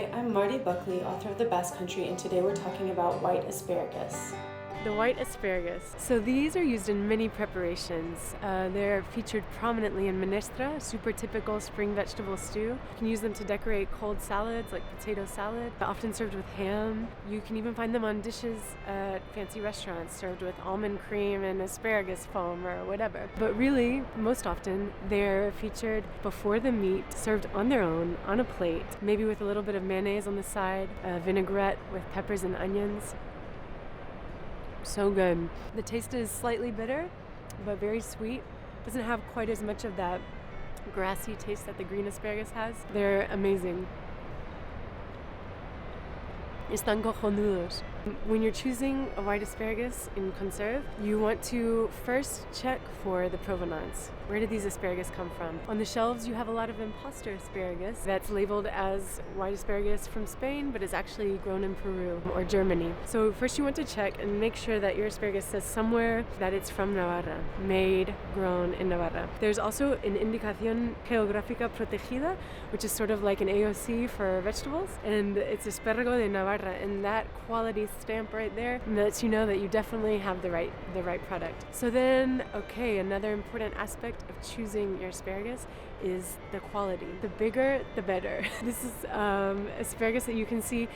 Hi, I'm Marti Buckley, author of the Basque Country, and today we're talking about white asparagus. The white asparagus. So these are used in many preparations. They're featured prominently in minestra, super typical spring vegetable stew. You can use them to decorate cold salads like potato salad, often served with ham. You can even find them on dishes at fancy restaurants served with almond cream and asparagus foam or whatever. But really, most often, they're featured before the meat, served on their own, on a plate, maybe with a little bit of mayonnaise on the side, a vinaigrette with peppers and onions. So good. The taste is slightly bitter, but very sweet. Doesn't have quite as much of that grassy taste that the green asparagus has. They're amazing. Están cojonudos. When you're choosing a white asparagus in conserve, you want to first check for the provenance. Where did these asparagus come from? On the shelves, you have a lot of imposter asparagus that's labeled as white asparagus from Spain, but is actually grown in Peru or Germany. So first you want to check and make sure that your asparagus says somewhere that it's from Navarra, made, grown in Navarra. There's also an Indicación Geográfica Protegida, which is sort of like an AOC for vegetables, and it's Asparago de Navarra, and that quality stamp right there lets you know that you definitely have the right product. So then, okay, another important aspect of choosing your asparagus is the quality. The bigger, the better. This is asparagus that you can see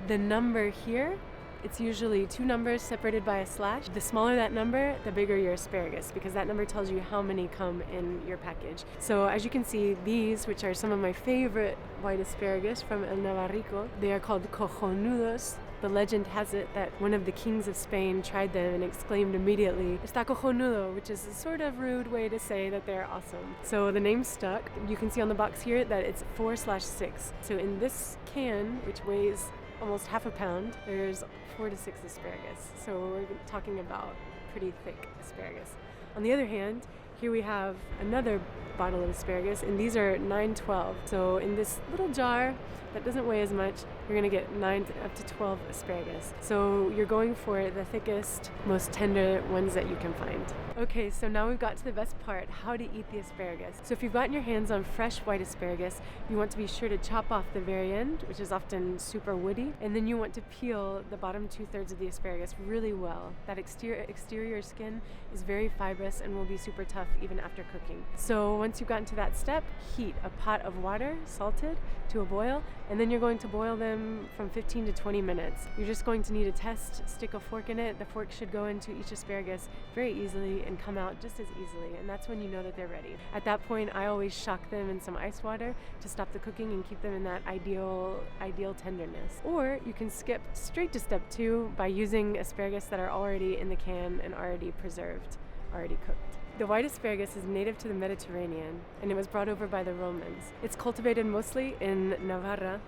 the number here. It's usually 2 numbers separated by a slash. The smaller that number, the bigger your asparagus, because that number tells you how many come in your package. So as you can see, these, which are some of my favorite white asparagus from El Navarrico, they are called cojonudos. The legend has it that one of the kings of Spain tried them and exclaimed immediately, "Está cojonudo," which is a sort of rude way to say that they're awesome. So the name stuck. You can see on the box here that it's 4/6. So in this can, which weighs almost half a pound, there's 4 to 6 asparagus. So we're talking about pretty thick asparagus. On the other hand, here we have another bottle of asparagus, and these are 9/12. So in this little jar that doesn't weigh as much, you're going to get 9 up to 12 asparagus. So you're going for the thickest, most tender ones that you can find. Okay, so now we've got to the best part, how to eat the asparagus. So if you've gotten your hands on fresh white asparagus, you want to be sure to chop off the very end, which is often super woody, and then you want to peel the bottom 2/3 of the asparagus really well. That exterior skin is very fibrous and will be super tough even after cooking. So once you've gotten to that step, heat a pot of water, salted, to a boil, and then you're going to boil them from 15 to 20 minutes. You're just going to need a test, stick a fork in it. The fork should go into each asparagus very easily and come out just as easily, and that's when you know that they're ready. At that point, I always shock them in some ice water to stop the cooking and keep them in that ideal tenderness. Or you can skip straight to step 2 by using asparagus that are already in the can and already preserved, already cooked. The white asparagus is native to the Mediterranean, and it was brought over by the Romans. It's cultivated mostly in Navarra,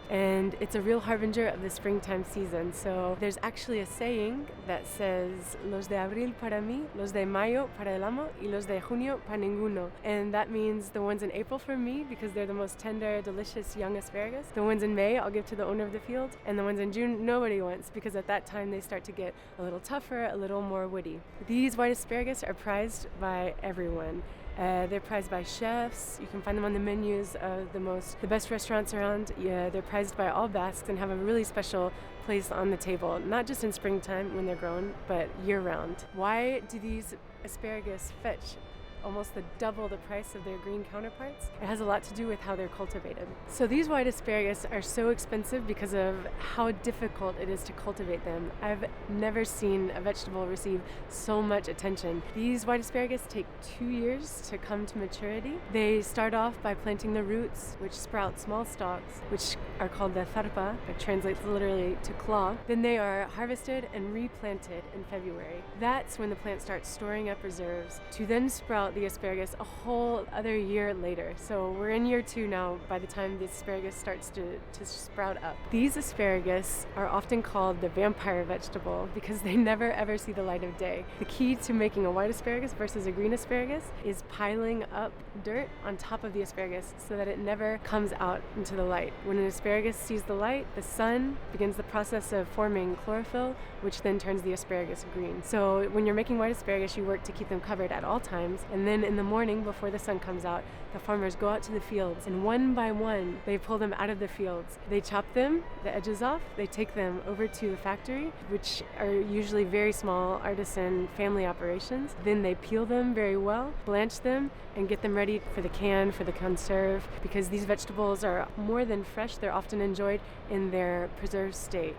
and it's a real harbinger of the springtime season. So there's actually a saying that says, "Los de abril para mí, los de mayo para el amo, y los de junio para ninguno." And that means the ones in April for me, because they're the most tender, delicious young asparagus. The ones in May, I'll give to the owner of the field. And the ones in June, nobody wants, because at that time they start to get a little tougher, a little more woody. These white asparagus are prized by everyone. They're prized by chefs. You can find them on the menus of the best restaurants around. Yeah, they're prized by all Basques and have a really special place on the table, not just in springtime when they're grown, but year-round. Why do these asparagus fetch almost double the price of their green counterparts? It has a lot to do with how they're cultivated. So these white asparagus are so expensive because of how difficult it is to cultivate them. I've never seen a vegetable receive so much attention. These white asparagus take 2 years to come to maturity. They start off by planting the roots, which sprout small stalks, which are called the zarpa, that translates literally to claw. Then they are harvested and replanted in February. That's when the plant starts storing up reserves to then sprout the asparagus a whole other year later. So we're in year 2 now by the time the asparagus starts to sprout up. These asparagus are often called the vampire vegetable because they never ever see the light of day. The key to making a white asparagus versus a green asparagus is piling up dirt on top of the asparagus so that it never comes out into the light. When an asparagus sees the light, the sun begins the process of forming chlorophyll, which then turns the asparagus green. So when you're making white asparagus, you work to keep them covered at all times, and And then in the morning, before the sun comes out, the farmers go out to the fields, and one by one, they pull them out of the fields. They chop them, the edges off, they take them over to the factory, which are usually very small artisan family operations. Then they peel them very well, blanch them, and get them ready for the can, for the conserve, because these vegetables are more than fresh. They're often enjoyed in their preserved state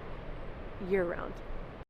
year-round.